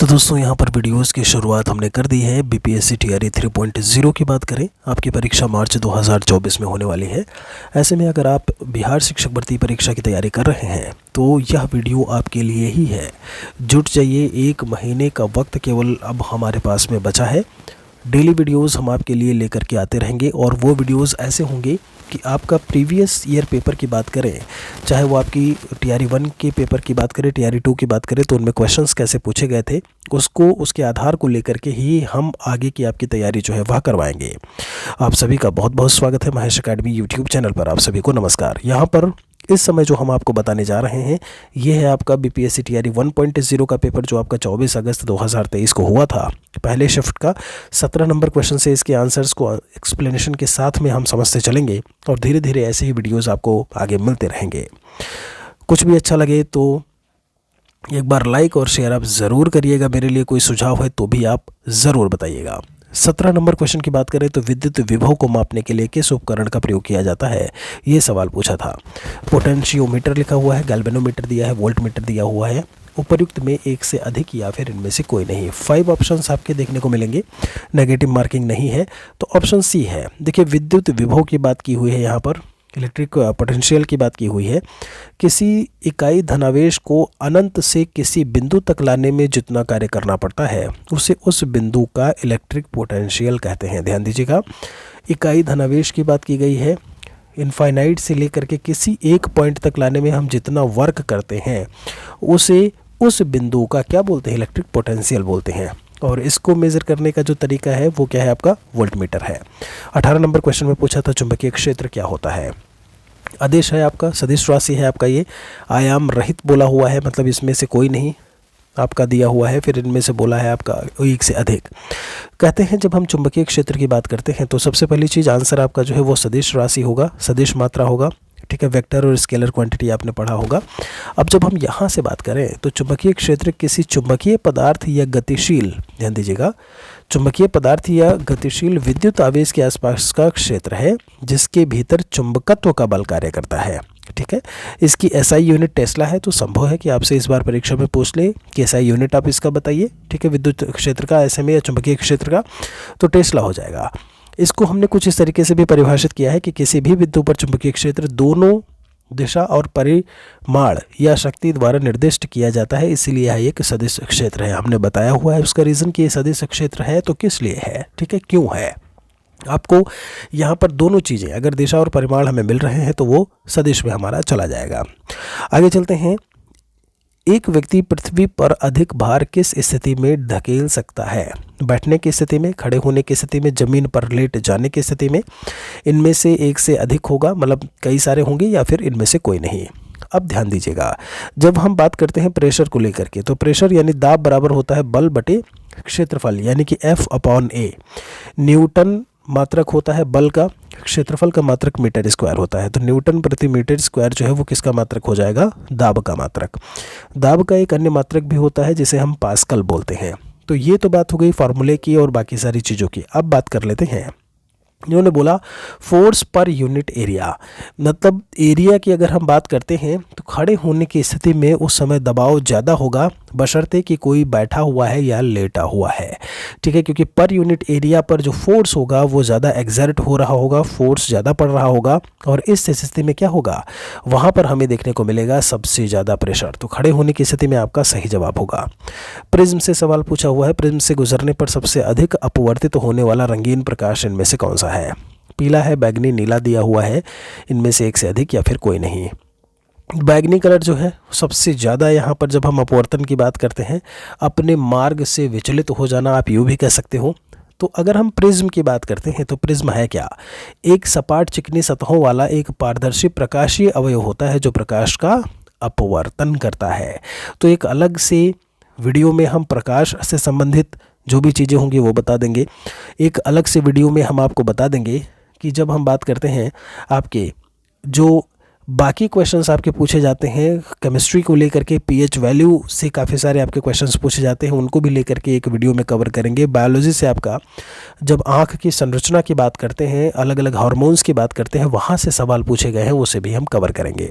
तो दोस्तों यहाँ पर वीडियोस की शुरुआत हमने कर दी है। बीपीएससी टीआरई 3.0 की बात करें, आपकी परीक्षा मार्च 2024 में होने वाली है। ऐसे में अगर आप बिहार शिक्षक भर्ती परीक्षा की तैयारी कर रहे हैं तो यह वीडियो आपके लिए ही है। जुट जाइए, 1 महीने का वक्त केवल अब हमारे पास में बचा है। डेली वीडियोस हम आपके लिए लेकर के आते रहेंगे और वो वीडियोस ऐसे होंगे कि आपका प्रीवियस ईयर पेपर की बात करें, चाहे वो आपकी टीआरई 1 के पेपर की बात करें, टीआरई 2 की बात करें, तो उनमें क्वेश्चंस कैसे पूछे गए थे उसके आधार को लेकर के ही हम आगे की आपकी तैयारी जो है वह करवाएंगे। आप सभी का बहुत बहुत स्वागत है महेश अकेडमी यूट्यूब चैनल पर। आप सभी को नमस्कार। यहाँ पर इस समय जो हम आपको बताने जा रहे हैं ये है आपका बीपीएससी टीआरई 1.0 का पेपर, जो आपका 24 अगस्त 2023 को हुआ था। पहले शिफ्ट का 17 नंबर क्वेश्चन से इसके आंसर्स को एक्सप्लेनेशन के साथ में हम समझते चलेंगे और धीरे धीरे ऐसे ही वीडियोस आपको आगे मिलते रहेंगे। कुछ भी अच्छा लगे तो एक बार लाइक और शेयर आप ज़रूर करिएगा। मेरे लिए कोई सुझाव है तो भी आप ज़रूर बताइएगा। 17 नंबर क्वेश्चन की बात करें तो विद्युत विभव को मापने के लिए किस उपकरण का प्रयोग किया जाता है, ये सवाल पूछा था। पोटेंशियोमीटर लिखा हुआ है, गैल्वेनोमीटर दिया है, वोल्टमीटर दिया हुआ है। उपर्युक्त में एक से अधिक या फिर इनमें से कोई नहीं। 5 ऑप्शंस आपके देखने को मिलेंगे, नेगेटिव मार्किंग नहीं है, तो ऑप्शन सी है। देखिए, विद्युत विभव की बात की हुई है, यहाँ पर इलेक्ट्रिक पोटेंशियल की बात की हुई है। किसी इकाई धनावेश को अनंत से किसी बिंदु तक लाने में जितना कार्य करना पड़ता है उसे उस बिंदु का इलेक्ट्रिक पोटेंशियल कहते हैं। ध्यान दीजिएगा, इकाई धनावेश की बात की गई है। इनफाइनाइट से लेकर के किसी एक पॉइंट तक लाने में हम जितना वर्क करते हैं उसे उस बिंदु का क्या बोलते हैं, इलेक्ट्रिक पोटेंशियल बोलते हैं। और इसको मेज़र करने का जो तरीका है वो क्या है, आपका वोल्टमीटर है। 18 नंबर क्वेश्चन में पूछा था चुंबकीय क्षेत्र क्या होता है। आदेश है आपका, सदिश राशि है आपका, ये आयाम रहित बोला हुआ है, मतलब इसमें से कोई नहीं आपका दिया हुआ है। फिर इनमें से बोला है आपका एक से अधिक। कहते हैं जब हम चुंबकीय क्षेत्र की बात करते हैं तो सबसे पहली चीज़ आंसर आपका जो है वो सदिश राशि होगा, सदिश मात्रा होगा। ठीक है, वेक्टर और स्केलर क्वांटिटी आपने पढ़ा होगा। अब जब हम यहाँ से बात करें तो चुंबकीय क्षेत्र किसी चुंबकीय पदार्थ या गतिशील, ध्यान दीजिएगा, चुंबकीय पदार्थ या गतिशील विद्युत आवेश के आसपास का क्षेत्र है जिसके भीतर चुंबकत्व का बल कार्य करता है। ठीक है, इसकी एसआई यूनिट टेस्ला है, तो संभव है कि आपसे इस बार परीक्षा में पूछ ले कि एसआई यूनिट आप इसका बताइए। ठीक है, विद्युत क्षेत्र का, ऐसे में या चुंबकीय क्षेत्र का, तो टेस्ला हो जाएगा। इसको हमने कुछ इस तरीके से भी परिभाषित किया है कि किसी भी बिंदु पर चुंबकीय क्षेत्र दोनों दिशा और परिमाण या शक्ति द्वारा निर्दिष्ट किया जाता है, इसीलिए यह एक सदिश क्षेत्र है। हमने बताया हुआ है उसका रीज़न कि ये सदिश क्षेत्र है तो किस लिए है, ठीक है, क्यों है। आपको यहाँ पर दोनों चीज़ें, अगर दिशा और परिमाण हमें मिल रहे हैं तो वो सदिश में हमारा चला जाएगा। आगे चलते हैं। एक व्यक्ति पृथ्वी पर अधिक भार किस स्थिति में धकेल सकता है, बैठने की स्थिति में, खड़े होने की स्थिति में, जमीन पर लेट जाने की स्थिति में। इनमें से एक से अधिक होगा, मतलब कई सारे होंगे, या फिर इनमें से कोई नहीं। अब ध्यान दीजिएगा, जब हम बात करते हैं प्रेशर को लेकर के, तो प्रेशर यानी दाब बराबर होता है बल बटे क्षेत्रफल, यानी कि F/A। न्यूटन मात्रक होता है बल का, क्षेत्रफल का मात्रक मीटर स्क्वायर होता है, तो न्यूटन प्रति मीटर स्क्वायर जो है वो किसका मात्रक हो जाएगा, दाब का मात्रक। दाब का एक अन्य मात्रक भी होता है जिसे हम पास्कल बोलते हैं। तो ये तो बात हो गई फार्मूले की और बाकी सारी चीज़ों की। अब बात कर लेते हैं, इन्होंने बोला फोर्स पर यूनिट एरिया, मतलब एरिया की अगर हम बात करते हैं तो खड़े होने की स्थिति में उस समय दबाव ज़्यादा होगा बशर्ते कि कोई बैठा हुआ है या लेटा हुआ है। ठीक है, क्योंकि पर यूनिट एरिया पर जो फोर्स होगा वो ज़्यादा एक्सर्ट हो रहा होगा, फोर्स ज़्यादा पड़ रहा होगा, और इस स्थिति में क्या होगा, वहाँ पर हमें देखने को मिलेगा सबसे ज़्यादा प्रेशर। तो खड़े होने की स्थिति में आपका सही जवाब होगा। प्रिज्म से सवाल पूछा हुआ है, प्रिज्म से गुजरने पर सबसे अधिक अपवर्तित होने वाला रंगीन प्रकाश इनमें से कौन सा है। पीला है, बैगनी, नीला दिया हुआ है, इनमें से एक से अधिक या फिर कोई नहीं। बैगनी कलर जो है सबसे ज़्यादा यहाँ पर जब हम अपवर्तन की बात करते हैं, अपने मार्ग से विचलित हो जाना, आप यूँ भी कह सकते हो। तो अगर हम प्रिज्म की बात करते हैं तो प्रिज्म है क्या, एक सपाट चिकनी सतहों वाला एक पारदर्शी प्रकाशीय अवयव होता है जो प्रकाश का अपवर्तन करता है। तो एक अलग से वीडियो में हम प्रकाश से संबंधित जो भी चीज़ें होंगी वो बता देंगे। एक अलग से वीडियो में हम आपको बता देंगे कि जब हम बात करते हैं आपके जो बाकी क्वेश्चंस आपके पूछे जाते हैं केमिस्ट्री को लेकर के, पीएच वैल्यू से काफ़ी सारे आपके क्वेश्चंस पूछे जाते हैं, उनको भी लेकर के एक वीडियो में कवर करेंगे। बायोलॉजी से आपका जब आँख की संरचना की बात करते हैं, अलग अलग हार्मोन्स की बात करते हैं, वहाँ से सवाल पूछे गए हैं, उसे भी हम कवर करेंगे।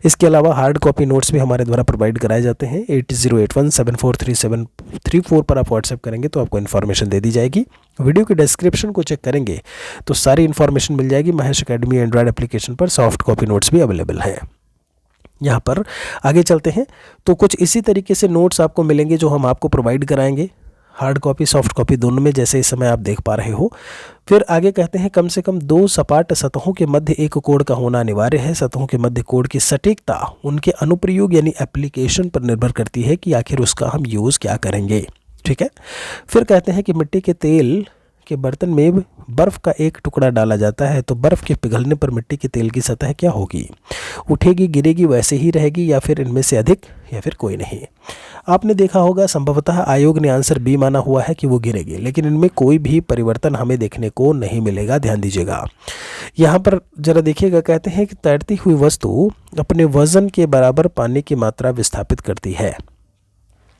इसके अलावा हार्ड कॉपी नोट्स भी हमारे द्वारा प्रोवाइड कराए जाते हैं। 80817437 34 पर आप व्हाट्सएप करेंगे तो आपको इन्फॉर्मेशन दे दी जाएगी। वीडियो के डिस्क्रिप्शन को चेक करेंगे तो सारी इन्फॉर्मेशन मिल जाएगी। महेश एकेडमी एंड्रॉयड एप्लीकेशन पर सॉफ्ट कॉपी नोट्स भी अवेलेबल हैं। यहाँ पर आगे चलते हैं तो कुछ इसी तरीके से नोट्स आपको मिलेंगे जो हम आपको प्रोवाइड कराएंगे, हार्ड कॉपी सॉफ्ट कॉपी दोनों में, जैसे इस समय आप देख पा रहे हो। फिर आगे कहते हैं कम से कम 2 सपाट सतहों के मध्य एक कोण का होना अनिवार्य है। सतहों के मध्य कोण की सटीकता उनके अनुप्रयोग यानी एप्लीकेशन पर निर्भर करती है कि आखिर उसका हम यूज़ क्या करेंगे। ठीक है। फिर कहते हैं कि मिट्टी के तेल के बर्तन में बर्फ़ का एक टुकड़ा डाला जाता है तो बर्फ़ के पिघलने पर मिट्टी के तेल की सतह क्या होगी? उठेगी, गिरेगी, वैसे ही रहेगी, या फिर इनमें से अधिक, या फिर कोई नहीं। आपने देखा होगा संभवतः आयोग ने आंसर बी माना हुआ है कि वो गिरेगी, लेकिन इनमें कोई भी परिवर्तन हमें देखने को नहीं मिलेगा। ध्यान दीजिएगा, यहाँ पर जरा देखिएगा। कहते हैं कि तैरती हुई वस्तु अपने वजन के बराबर पानी की मात्रा विस्थापित करती है।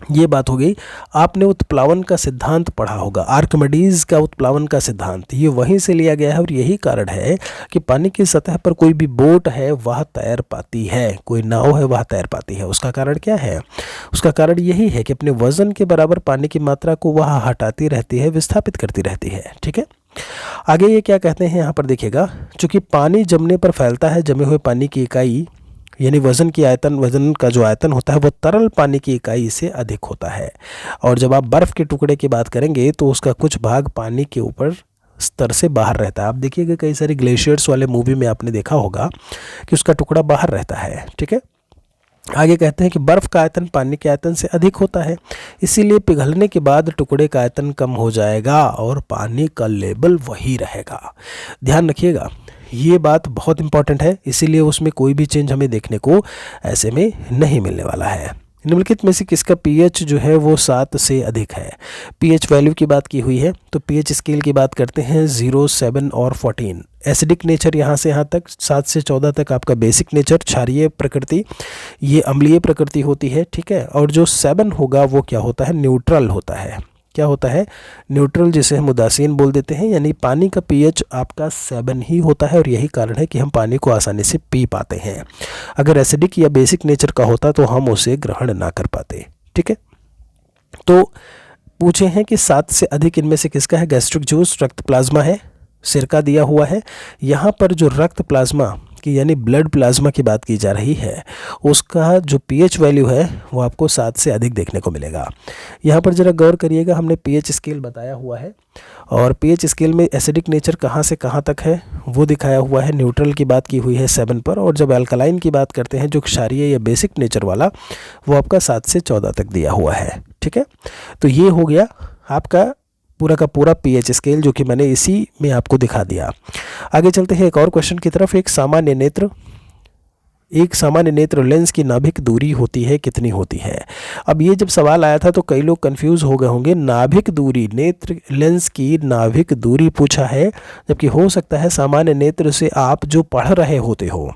ये बात हो गई। आपने उत्प्लावन का सिद्धांत पढ़ा होगा, आर्किमिडीज का उत्प्लावन का सिद्धांत, ये वहीं से लिया गया है और यही कारण है कि पानी की सतह पर कोई भी बोट है वह तैर पाती है, कोई नाव है वह तैर पाती है। उसका कारण क्या है? उसका कारण यही है कि अपने वजन के बराबर पानी की मात्रा को वह हटाती रहती है, विस्थापित करती रहती है। ठीक है। आगे ये क्या कहते हैं यहाँ पर देखिएगा, चूँकि पानी जमने पर फैलता है, जमे हुए पानी की इकाई यानी वज़न की आयतन, वज़न का जो आयतन होता है वो तरल पानी की इकाई से अधिक होता है। और जब आप बर्फ़ के टुकड़े की बात करेंगे तो उसका कुछ भाग पानी के ऊपर स्तर से बाहर रहता है। आप देखिएगा कई सारी ग्लेशियर्स वाले मूवी में आपने देखा होगा कि उसका टुकड़ा बाहर रहता है। ठीक है। आगे कहते हैं कि बर्फ़ का आयतन पानी के आयतन से अधिक होता है, इसीलिए पिघलने के बाद टुकड़े का आयतन कम हो जाएगा और पानी का लेवल वही रहेगा। ध्यान रखिएगा, ये बात बहुत इंपॉर्टेंट है, इसीलिए उसमें कोई भी चेंज हमें देखने को ऐसे में नहीं मिलने वाला है। निम्नलिखित में से किसका पीएच जो है वो 7 से अधिक है? पीएच वैल्यू की बात की हुई है तो पीएच स्केल की बात करते हैं 0, 7 और 14। एसिडिक नेचर यहाँ से यहाँ तक, 7 से 14 तक आपका बेसिक नेचर, क्षारीय प्रकृति, ये अम्लीय प्रकृति होती है। ठीक है। और जो 7 होगा वो क्या होता है? न्यूट्रल होता है। क्या होता है? न्यूट्रल, जिसे हम उदासीन बोल देते हैं। यानी पानी का पीएच आपका 7 ही होता है और यही कारण है कि हम पानी को आसानी से पी पाते हैं। अगर एसिडिक या बेसिक नेचर का होता तो हम उसे ग्रहण ना कर पाते। ठीक है। तो पूछे हैं कि 7 से अधिक इनमें से किसका है? गैस्ट्रिक जूस, रक्त प्लाज्मा है, सिरका दिया हुआ है। यहाँ पर जो रक्त प्लाज्मा की यानी ब्लड प्लाज्मा की बात की जा रही है, उसका जो पीएच वैल्यू है वो आपको 7 से अधिक देखने को मिलेगा। यहाँ पर ज़रा गौर करिएगा, हमने पीएच स्केल बताया हुआ है और पीएच स्केल में एसिडिक नेचर कहाँ से कहाँ तक है वो दिखाया हुआ है। न्यूट्रल की बात की हुई है 7 पर, और जब अल्कलाइन की बात करते हैं जो क्षारीय या बेसिक नेचर वाला, वो आपका 7 से 14 तक दिया हुआ है। ठीक है। तो ये हो गया आपका पूरा का पूरा पीएच स्केल, जो कि मैंने इसी में आपको दिखा दिया। आगे चलते हैं एक और क्वेश्चन की तरफ। एक सामान्य नेत्र लेंस की नाभिक दूरी होती है कितनी होती है? अब ये जब सवाल आया था तो कई लोग कंफ्यूज हो गए होंगे। नाभिक दूरी, नेत्र लेंस की नाभिक दूरी पूछा है, जबकि हो सकता है सामान्य नेत्र से आप जो पढ़ रहे होते हो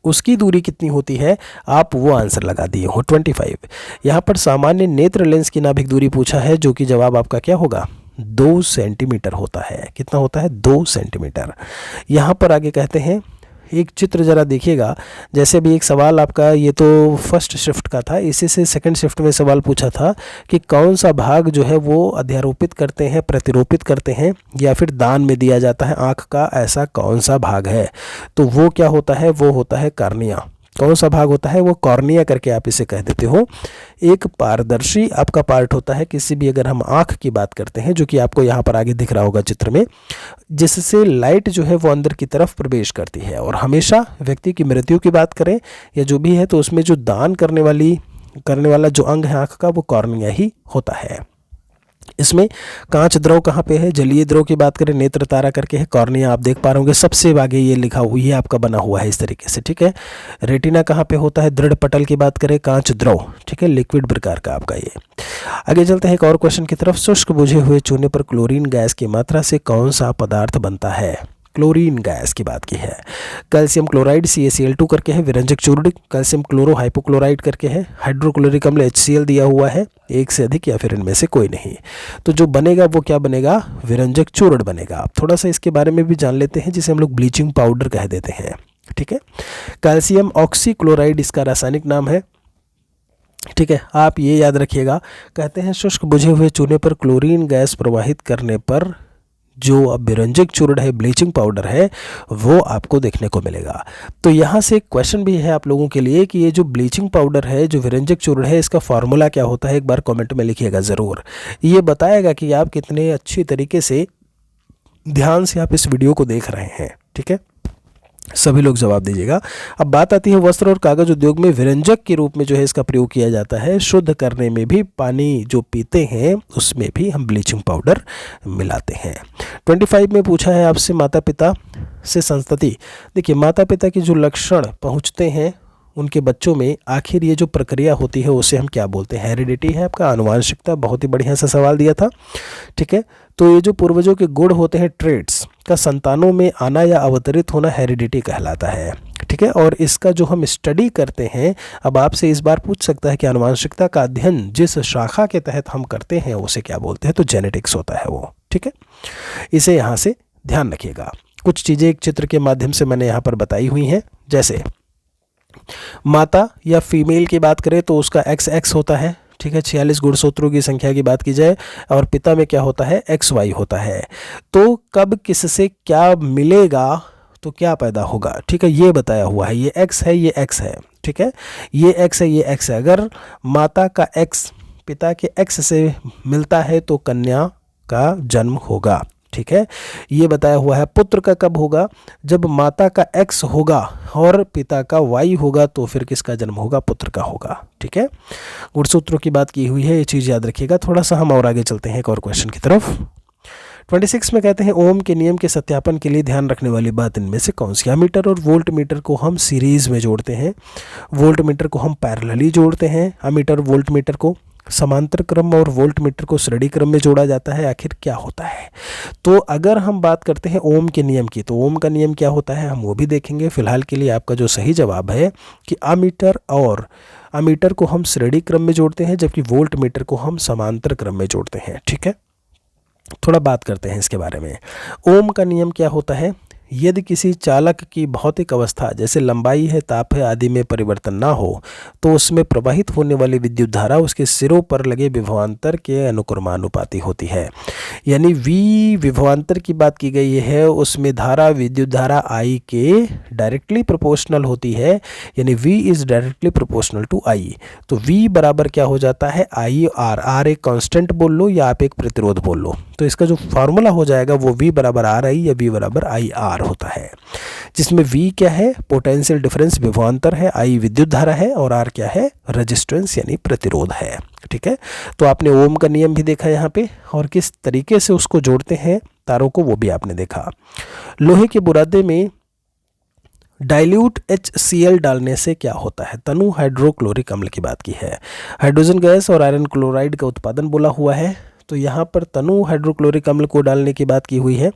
उसकी दूरी कितनी होती है, आप वो आंसर लगा दिए हो 25। यहाँ पर सामान्य नेत्र लेंस की नाभिक दूरी पूछा है, जो कि जवाब आपका क्या होगा? 2 सेंटीमीटर होता है। कितना होता है? 2 सेंटीमीटर। यहाँ पर आगे कहते हैं, एक चित्र ज़रा देखिएगा। जैसे भी एक सवाल आपका, ये तो फर्स्ट शिफ्ट का था, इसी से सेकंड शिफ्ट में सवाल पूछा था कि कौन सा भाग जो है वो अध्यारोपित करते हैं, प्रतिरोपित करते हैं या फिर दान में दिया जाता है आँख का, ऐसा कौन सा भाग है? तो वो क्या होता है? वो होता है कॉर्निया। कौन सा भाग होता है? वो कॉर्निया करके आप इसे कह देते हो। एक पारदर्शी आपका पार्ट होता है किसी भी, अगर हम आँख की बात करते हैं, जो कि आपको यहाँ पर आगे दिख रहा होगा चित्र में, जिससे लाइट जो है वो अंदर की तरफ प्रवेश करती है। और हमेशा व्यक्ति की मृत्यु की बात करें या जो भी है, तो उसमें जो दान करने वाला जो अंग है आँख का, वो कॉर्निया ही होता है। इसमें कांच द्रव कहाँ पे है? जलीय द्रव की बात करें, नेत्र तारा करके है। कॉर्निया आप देख पा रहे होंगे सबसे आगे ये लिखा हुआ, ये आपका बना हुआ है इस तरीके से। ठीक है। रेटिना कहाँ पे होता है? दृढ़ पटल की बात करें, कांच द्रव। ठीक है, लिक्विड प्रकार का आपका ये। आगे चलते हैं एक और क्वेश्चन की तरफ। शुष्क बुझे हुए चूने पर क्लोरीन गैस की मात्रा से कौन सा पदार्थ बनता है? क्लोरीन गैस की बात की है। कैल्शियम क्लोराइड CaCl2 करके है, विरंजक चूर्ण, कैल्शियम क्लोरो हाइपोक्लोराइड करके है, हाइड्रोक्लोरिक अम्ल HCl दिया हुआ है, एक से अधिक या फिर इनमें से कोई नहीं। तो जो बनेगा वो क्या बनेगा? विरंजक चूर्ण बनेगा। आप थोड़ा सा इसके बारे में भी जान लेते हैं, जिसे हम लोग ब्लीचिंग पाउडर कह देते हैं। ठीक है। कैल्शियम ऑक्सीक्लोराइड इसका रासायनिक नाम है। ठीक है, आप ये याद रखिएगा। कहते हैं शुष्क बुझे हुए चूने पर क्लोरीन गैस प्रवाहित करने पर जो अब विरंजक चूर्ण है, ब्लीचिंग पाउडर है, वो आपको देखने को मिलेगा। तो यहाँ से एक क्वेश्चन भी है आप लोगों के लिए कि ये जो ब्लीचिंग पाउडर है, जो विरंजक चूर्ण है, इसका फार्मूला क्या होता है, एक बार कमेंट में लिखिएगा ज़रूर। ये बताएगा कि आप कितने अच्छी तरीके से ध्यान से आप इस वीडियो को देख रहे हैं। ठीक है, सभी लोग जवाब दीजिएगा। अब बात आती है वस्त्र और कागज उद्योग में विरंजक के रूप में जो है इसका प्रयोग किया जाता है। शुद्ध करने में भी पानी जो पीते हैं उसमें भी हम ब्लीचिंग पाउडर मिलाते हैं। 25 में पूछा है आपसे माता पिता से संतति। देखिए, माता पिता के जो लक्षण पहुँचते हैं उनके बच्चों में, आखिर ये जो प्रक्रिया होती है उसे हम क्या बोलते हैं? हेरिडिटी है आपका, आनुवांशिकता। बहुत ही बढ़िया सा सवाल दिया था। ठीक है, तो ये जो पूर्वजों के गुण होते हैं, ट्रेड्स का संतानों में आना या अवतरित होना हेरिडिटी कहलाता है। ठीक है, और इसका जो हम स्टडी करते हैं, अब आपसे इस बार पूछ सकता है कि आनुवांशिकता का अध्ययन जिस शाखा के तहत हम करते हैं उसे क्या बोलते हैं? तो जेनेटिक्स होता है वो। ठीक है, इसे यहाँ से ध्यान रखिएगा। कुछ चीज़ें एक चित्र के माध्यम से मैंने यहाँ पर बताई हुई हैं। जैसे माता या फीमेल की बात करें तो उसका XX होता है। ठीक है, 46 गुणसूत्रों की संख्या की बात की जाए, और पिता में क्या होता है? XY होता है। तो कब किससे क्या मिलेगा तो क्या पैदा होगा? ठीक है, ये बताया हुआ है। ये X है, ये X है। ठीक है, ये X है, ये X है। अगर माता का X पिता के X से मिलता है तो कन्या का जन्म होगा। ठीक है, ये बताया हुआ है। पुत्र का कब होगा? जब माता का X होगा और पिता का Y होगा, तो फिर किसका जन्म होगा? पुत्र का होगा। ठीक है, गुणसूत्रों की बात की हुई है, ये चीज़ याद रखिएगा। थोड़ा सा हम और आगे चलते हैं एक और क्वेश्चन की तरफ। 26 में कहते हैं ओम के नियम के सत्यापन के लिए ध्यान रखने वाली बात इनमें से कौन सी? अमीटर और वोल्ट मीटर को हम सीरीज में जोड़ते हैं, वोल्ट मीटर को हम पैरेलली जोड़ते हैं, अमीटर वोल्ट मीटर को समांतर क्रम और वोल्ट मीटर को श्रेणी क्रम में जोड़ा जाता है। आखिर क्या होता है? तो अगर हम बात करते हैं ओम के नियम की, तो ओम का नियम क्या होता है हम वो भी देखेंगे। फिलहाल के लिए आपका जो सही जवाब है कि अमीटर को हम श्रेणी क्रम में जोड़ते हैं, जबकि वोल्ट मीटर को हम समांतर क्रम में जोड़ते हैं। ठीक है, थोड़ा बात करते हैं इसके बारे में। ओम का नियम क्या होता है? यदि किसी चालक की भौतिक अवस्था जैसे लंबाई है, ताप है आदि में परिवर्तन ना हो तो उसमें प्रवाहित होने वाली विद्युत धारा उसके सिरों पर लगे विभवांतर के अनुक्रमानुपाती होती है। यानी V विभवांतर की बात की गई है, उसमें धारा, विद्युत धारा I के डायरेक्टली प्रोपोर्शनल होती है। यानी V is directly proportional to I। तो V बराबर क्या हो जाता है? IR। R एक कांस्टेंट बोल लो या आप एक प्रतिरोध बोल लो, तो इसका जो फार्मूला हो जाएगा वो V बराबर RI या V बराबर IR होता है, जिसमें V क्या है? पोटेंशियल डिफरेंस, विभवांतर है, I विद्युत धारा है, और R क्या है? रेजिस्टेंस यानी प्रतिरोध है। ठीक है, तो आपने ओम का नियम भी देखा यहाँ पे, और किस तरीके से उसको जोड़ते हैं तारों को वो भी आपने देखा। लोहे के बुरादे में डाइल्यूट HCl डालने से क्या होता है? तनु हाइड्रोक्लोरिक अम्ल की बात की है। हाइड्रोजन गैस और आयरन क्लोराइड का उत्पादन बोला हुआ है, तो यहाँ पर तनु हाइड्रोक्लोरिक अम्ल को डालने की बात की हुई है,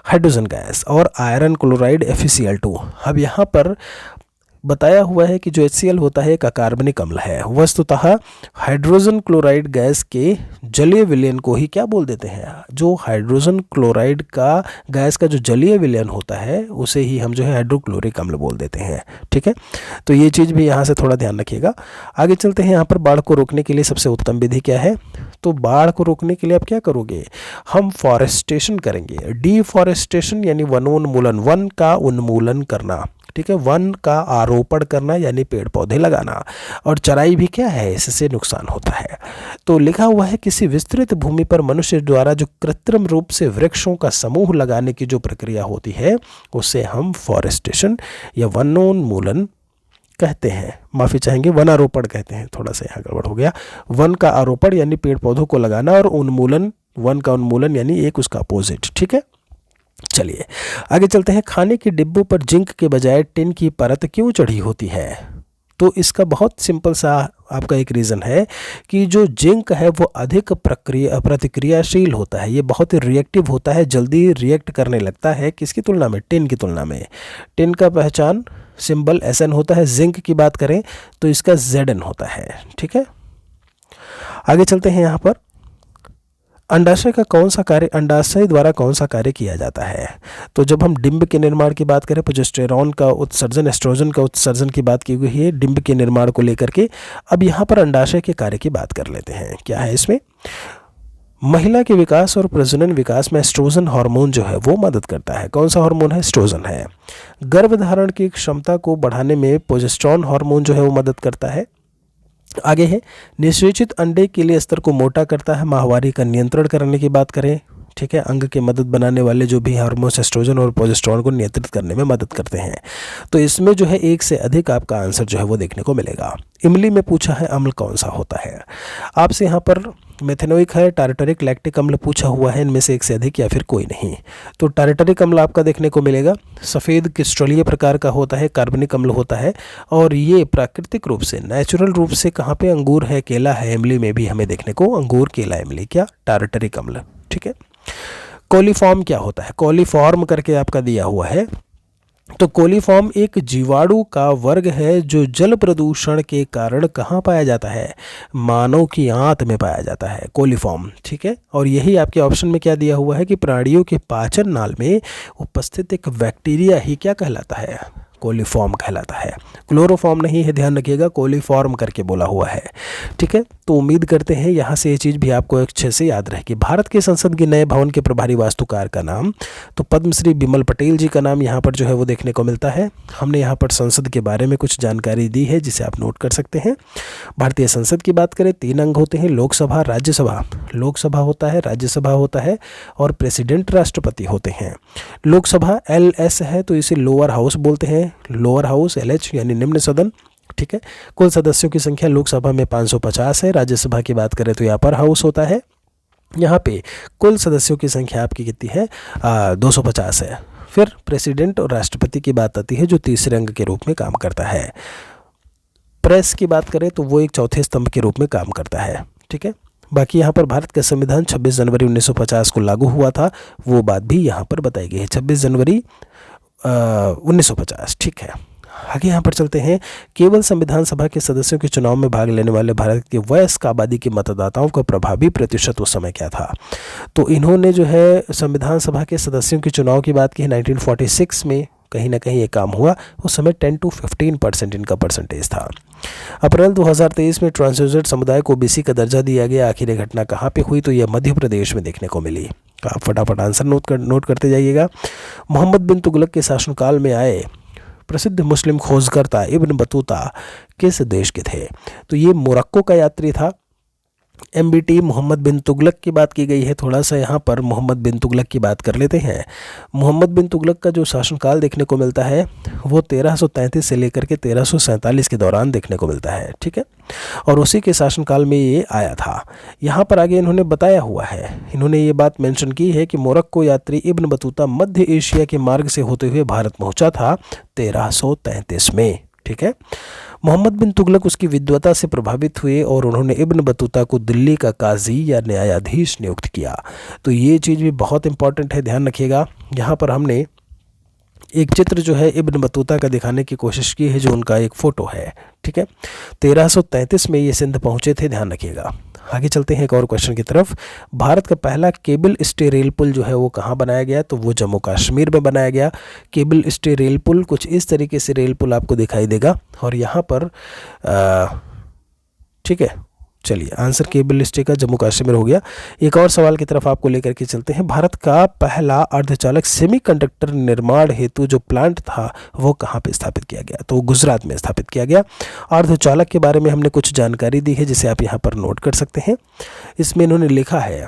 हाइड्रोजन गैस और आयरन क्लोराइड FeCl2। अब यहाँ पर बताया हुआ है कि जो HCl होता है एक अकार्बनिक अम्ल है। वस्तुतः हाइड्रोजन क्लोराइड गैस के जलीय विलयन को ही क्या बोल देते हैं? जो हाइड्रोजन क्लोराइड का गैस का जो जलीय विलयन होता है उसे ही हम जो है हाइड्रोक्लोरिक अम्ल बोल देते हैं। ठीक है, तो ये चीज़ भी यहाँ से थोड़ा ध्यान रखिएगा। आगे चलते हैं। यहाँ पर बाढ़ को रोकने के लिए सबसे उत्तम विधि क्या है? तो बाढ़ को रोकने के लिए आप क्या करोगे? हम फॉरेस्टेशन करेंगे। डिफॉरेस्टेशन यानी वनोन्मूलन, वन का उन्मूलन करना। ठीक है, वन का आरोपण करना यानी पेड़ पौधे लगाना। और चराई भी क्या है? इससे नुकसान होता है। तो लिखा हुआ है किसी विस्तृत भूमि पर मनुष्य द्वारा जो कृत्रिम रूप से वृक्षों का समूह लगाने की जो प्रक्रिया होती है उसे हम फॉरेस्टेशन या वनोन्मूलन कहते हैं। माफ़ी चाहेंगे, वनारोपण कहते हैं। थोड़ा सा यहाँ गड़बड़ हो गया। वन का आरोपण यानी पेड़ पौधों को लगाना, और उन्मूलन, वन का उन्मूलन यानी एक उसका अपोजिट। ठीक है, चलिए आगे चलते हैं। खाने के डिब्बों पर जिंक के बजाय टिन की परत क्यों चढ़ी होती है? तो इसका बहुत सिंपल सा आपका एक रीज़न है कि जो जिंक है वो अधिक प्रतिक्रियाशील होता है। ये बहुत ही रिएक्टिव होता है, जल्दी रिएक्ट करने लगता है। किसकी तुलना में? टिन की तुलना में। टिन का पहचान सिंबल SN होता है। जिंक की बात करें तो इसका ZN होता है। ठीक है, आगे चलते हैं। यहाँ पर अंडाशय का कौन सा कार्य, अंडाशय द्वारा कौन सा कार्य किया जाता है? तो जब हम डिंब के निर्माण की बात करें, प्रोजेस्टेरॉन का उत्सर्जन, एस्ट्रोजन का उत्सर्जन की बात की गई है डिंब के निर्माण को लेकर के। अब यहाँ पर अंडाशय के कार्य की बात कर लेते हैं। क्या है इसमें? महिला के विकास और प्रजनन विकास में एस्ट्रोजन हार्मोन जो है वो मदद करता है। कौन सा हार्मोन है? एस्ट्रोजन है। गर्भधारण की क्षमता को बढ़ाने में प्रोजेस्टेरॉन हार्मोन जो है वो मदद करता है। आगे है, निषेचित अंडे के लिए स्तर को मोटा करता है। माहवारी का नियंत्रण करने की बात करें, ठीक है, अंग के मदद बनाने वाले जो भी हार्मोन्स एस्ट्रोजन और प्रोजेस्टेरॉन को नियंत्रित करने में मदद करते हैं। तो इसमें जो है एक से अधिक आपका आंसर जो है वो देखने को मिलेगा। इमली में पूछा है अम्ल कौन सा होता है? आपसे यहाँ पर मेथेनोइक है, टार्टरिक, लैक्टिक अम्ल पूछा हुआ है, इनमें से एक से अधिक या फिर कोई नहीं। तो टार्टरिक अम्ल आपका देखने को मिलेगा। सफ़ेद क्रिस्टलीय प्रकार का होता है, कार्बनिक अम्ल होता है, और ये प्राकृतिक रूप से, नेचुरल रूप से कहाँ पे? अंगूर है, केला है, इमली में भी हमें देखने को अंगूर, केला, इमली, क्या? टार्टरिक अम्ल, ठीक है। कोलिफॉर्म क्या होता है? कोलिफॉर्म करके आपका दिया हुआ है। तो कोलिफॉर्म एक जीवाणु का वर्ग है जो जल प्रदूषण के कारण कहाँ पाया जाता है? मानव की आंत में पाया जाता है कोलिफॉर्म, ठीक है। और यही आपके ऑप्शन में क्या दिया हुआ है कि प्राणियों के पाचन नाल में उपस्थित एक बैक्टीरिया ही क्या कहलाता है? कोलिफॉर्म कहलाता है। क्लोरोफॉर्म नहीं है, ध्यान रखिएगा, कोलिफॉर्म करके बोला हुआ है, ठीक है। तो उम्मीद करते हैं यहाँ से ये चीज़ भी आपको अच्छे से याद रहेगी। भारत के संसद के नए भवन के प्रभारी वास्तुकार का नाम, तो पद्मश्री बिमल पटेल जी का नाम यहाँ पर जो है वो देखने को मिलता है। हमने यहाँ पर संसद के बारे में कुछ जानकारी दी है जिसे आप नोट कर सकते हैं। भारतीय संसद की बात करें, 3 अंग होते हैं, लोकसभा, राज्यसभा, लोकसभा होता है, राज्यसभा होता है, और प्रेसिडेंट राष्ट्रपति होते हैं। लोकसभा LS है तो इसे लोअर हाउस बोलते हैं, लोअर हाउस LH यानी निम्न सदन, ठीक है। कुल सदस्यों की संख्या लोकसभा में 550 है। राज्यसभा की बात करें तो ये अपर हाउस होता है। यहाँ पे कुल सदस्यों की संख्या आपकी कितनी है? 250 है। फिर प्रेसिडेंट और राष्ट्रपति की बात आती है जो तीसरे अंग के रूप में काम करता है। प्रेस की बात करें तो वो एक चौथे स्तंभ के रूप में काम करता है, ठीक है। बाकी यहाँ पर भारत का संविधान 26 जनवरी 1950 को लागू हुआ था, वो बात भी यहाँ पर बताई गई है, 26 जनवरी 1950, ठीक है। आगे यहाँ पर चलते हैं। केवल संविधान सभा के सदस्यों के चुनाव में भाग लेने वाले भारत के वयस्क आबादी के मतदाताओं का प्रभावी प्रतिशत उस समय क्या था? तो इन्होंने जो है संविधान सभा के सदस्यों के चुनाव की बात की है। 1946 में कहीं ना कहीं ये काम हुआ, उस समय 10 to 15% इनका परसेंटेज था। अप्रैल 2023 में ट्रांसजेंडर समुदाय को OBC का दर्जा दिया गया। आखिर ये घटना कहाँ पे हुई? तो यह मध्य प्रदेश में देखने को मिली। आप फटाफट आंसर नोट करते जाइएगा। मोहम्मद बिन तुगलक के शासनकाल में आए प्रसिद्ध मुस्लिम खोजकर्ता इब्न बतूता किस देश के थे? तो ये मोरक्को का यात्री था। MBT मोहम्मद बिन तुगलक की बात की गई है। थोड़ा सा यहाँ पर मोहम्मद बिन तुगलक की बात कर लेते हैं। मोहम्मद बिन तुगलक का जो शासनकाल देखने को मिलता है वो 1333 से लेकर के 1347 के दौरान देखने को मिलता है, ठीक है। और उसी के शासनकाल में ये आया था। यहाँ पर आगे इन्होंने बताया हुआ है, इन्होंने ये बात मेंशन की है कि मोरक्को यात्री इब्न बतूता मध्य एशिया के मार्ग से होते हुए भारत पहुँचा था 1333 में, ठीक है। मोहम्मद बिन तुगलक उसकी विद्वता से प्रभावित हुए और उन्होंने इब्न बतूता को दिल्ली का काजी या न्यायाधीश नियुक्त किया। तो ये चीज़ भी बहुत इंपॉर्टेंट है, ध्यान रखिएगा। यहाँ पर हमने एक चित्र जो है इब्न बतूता का दिखाने की कोशिश की है, जो उनका एक फ़ोटो है, ठीक है। 1333 में ये सिंध पहुँचे थे, ध्यान रखिएगा। आगे चलते हैं एक और क्वेश्चन की तरफ। भारत का पहला केबल स्टे रेल पुल जो है वो कहाँ बनाया गया? तो वो जम्मू कश्मीर में बनाया गया। केबल स्टे रेल पुल कुछ इस तरीके से रेल पुल आपको दिखाई देगा, और यहाँ पर ठीक है, चलिए आंसर केबल स्टे का जम्मू कश्मीर हो गया। एक और सवाल की तरफ आपको लेकर के चलते हैं। भारत का पहला अर्धचालक सेमीकंडक्टर निर्माण हेतु जो प्लांट था वो कहाँ पे स्थापित किया गया? तो गुजरात में स्थापित किया गया। अर्धचालक के बारे में हमने कुछ जानकारी दी है जिसे आप यहाँ पर नोट कर सकते हैं। इसमें इन्होंने लिखा है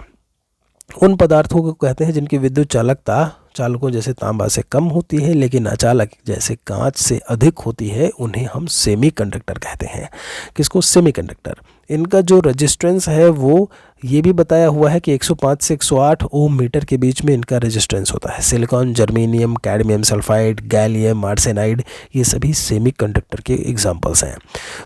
उन पदार्थों को कहते हैं जिनकी विद्युत चालकता चालकों जैसे तांबा से कम होती है लेकिन अचालक जैसे कांच से अधिक होती है, उन्हें हम सेमीकंडक्टर कहते हैं। किसको? सेमीकंडक्टर। इनका जो रेजिस्टेंस है वो ये भी बताया हुआ है कि 105 से 108 ओम मीटर के बीच में इनका रेजिस्टेंस होता है। Silicon, germanium, cadmium sulphide, gallium arsenide, ये सभी सेमीकंडक्टर के एग्जांपल्स हैं।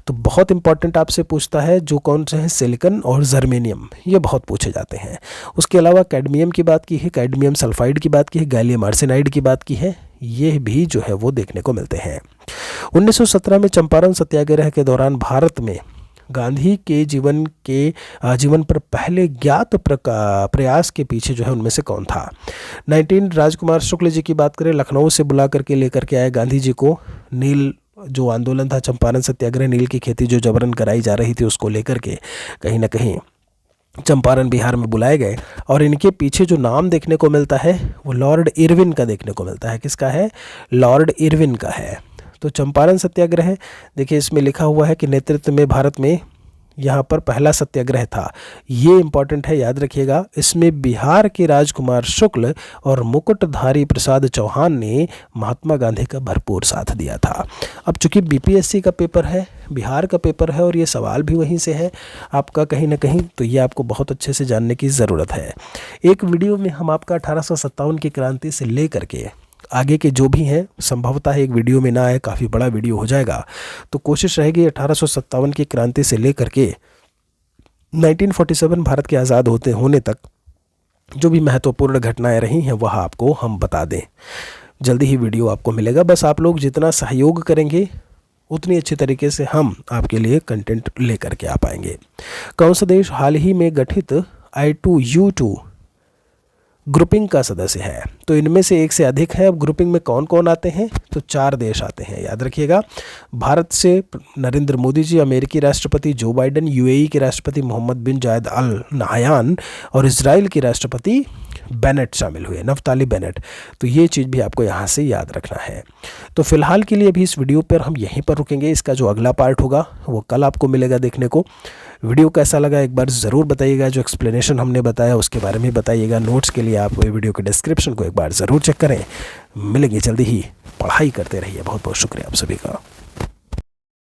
तो बहुत इंपॉर्टेंट आपसे पूछता है जो कौन से हैं, सिलिकॉन और जर्मेनियम, ये बहुत पूछे जाते हैं। उसके अलावा कैडमियम की बात की है, कैडमियम सल्फाइड की बात की है, गैलियम आर्सेनाइड की बात की है, ये भी जो है वो देखने को मिलते हैं। 1917 में चंपारण सत्याग्रह के दौरान भारत में गांधी के जीवन पर पहले ज्ञात प्रयास के पीछे जो है उनमें से कौन था? 19 राजकुमार शुक्ल जी की बात करें, लखनऊ से बुला करके लेकर के आए गांधी जी को। नील जो आंदोलन था, चंपारण सत्याग्रह, नील की खेती जो जबरन कराई जा रही थी उसको लेकर के कहीं ना कहीं चंपारण बिहार में बुलाए गए। और इनके पीछे जो नाम देखने को मिलता है वो लॉर्ड इरविन का देखने को मिलता है। किसका है? लॉर्ड इरविन का है। तो चंपारण सत्याग्रह, देखिए इसमें लिखा हुआ है कि नेतृत्व में भारत में यहाँ पर पहला सत्याग्रह था। ये इंपॉर्टेंट है, याद रखिएगा। इसमें बिहार के राजकुमार शुक्ल और मुकुटधारी प्रसाद चौहान ने महात्मा गांधी का भरपूर साथ दिया था। अब चूंकि बीपीएससी का पेपर है, बिहार का पेपर है और ये सवाल भी वहीं से है आपका कहीं ना कहीं, तो ये आपको बहुत अच्छे से जानने की ज़रूरत है। एक वीडियो में हम आपका 1857 की क्रांति से ले करके आगे के जो भी हैं, संभवतः एक वीडियो में ना आए, काफ़ी बड़ा वीडियो हो जाएगा, तो कोशिश रहेगी 1857 की क्रांति से लेकर के 1947 भारत के आज़ाद होने तक जो भी महत्वपूर्ण घटनाएं रही हैं वह आपको हम बता दें। जल्दी ही वीडियो आपको मिलेगा। बस आप लोग जितना सहयोग करेंगे उतनी अच्छी तरीके से हम आपके लिए कंटेंट लेकर के आ पाएंगे। कौन सा देश हाल ही में गठित I2U2 ग्रुपिंग का सदस्य है? तो इनमें से एक से अधिक है। अब ग्रुपिंग में कौन कौन आते हैं? तो 4 देश आते हैं, याद रखिएगा। भारत से नरेंद्र मोदी जी, अमेरिकी राष्ट्रपति जो बाइडेन, यूएई के राष्ट्रपति मोहम्मद बिन जायद अल नाहयान और इजराइल के राष्ट्रपति बेनेट शामिल हुए, नफ्ताली बेनेट। तो ये चीज़ भी आपको यहाँ से याद रखना है। तो फिलहाल के लिए भी इस वीडियो पर हम यहीं पर रुकेंगे। इसका जो अगला पार्ट होगा वो कल आपको मिलेगा देखने को। वीडियो कैसा लगा एक बार ज़रूर बताइएगा। जो एक्सप्लेनेशन हमने बताया उसके बारे में बताइएगा। नोट्स के लिए आप वीडियो के डिस्क्रिप्शन को एक बार ज़रूर चेक करें। मिलेंगे जल्दी ही। पढ़ाई करते रहिए। बहुत बहुत शुक्रिया आप सभी का।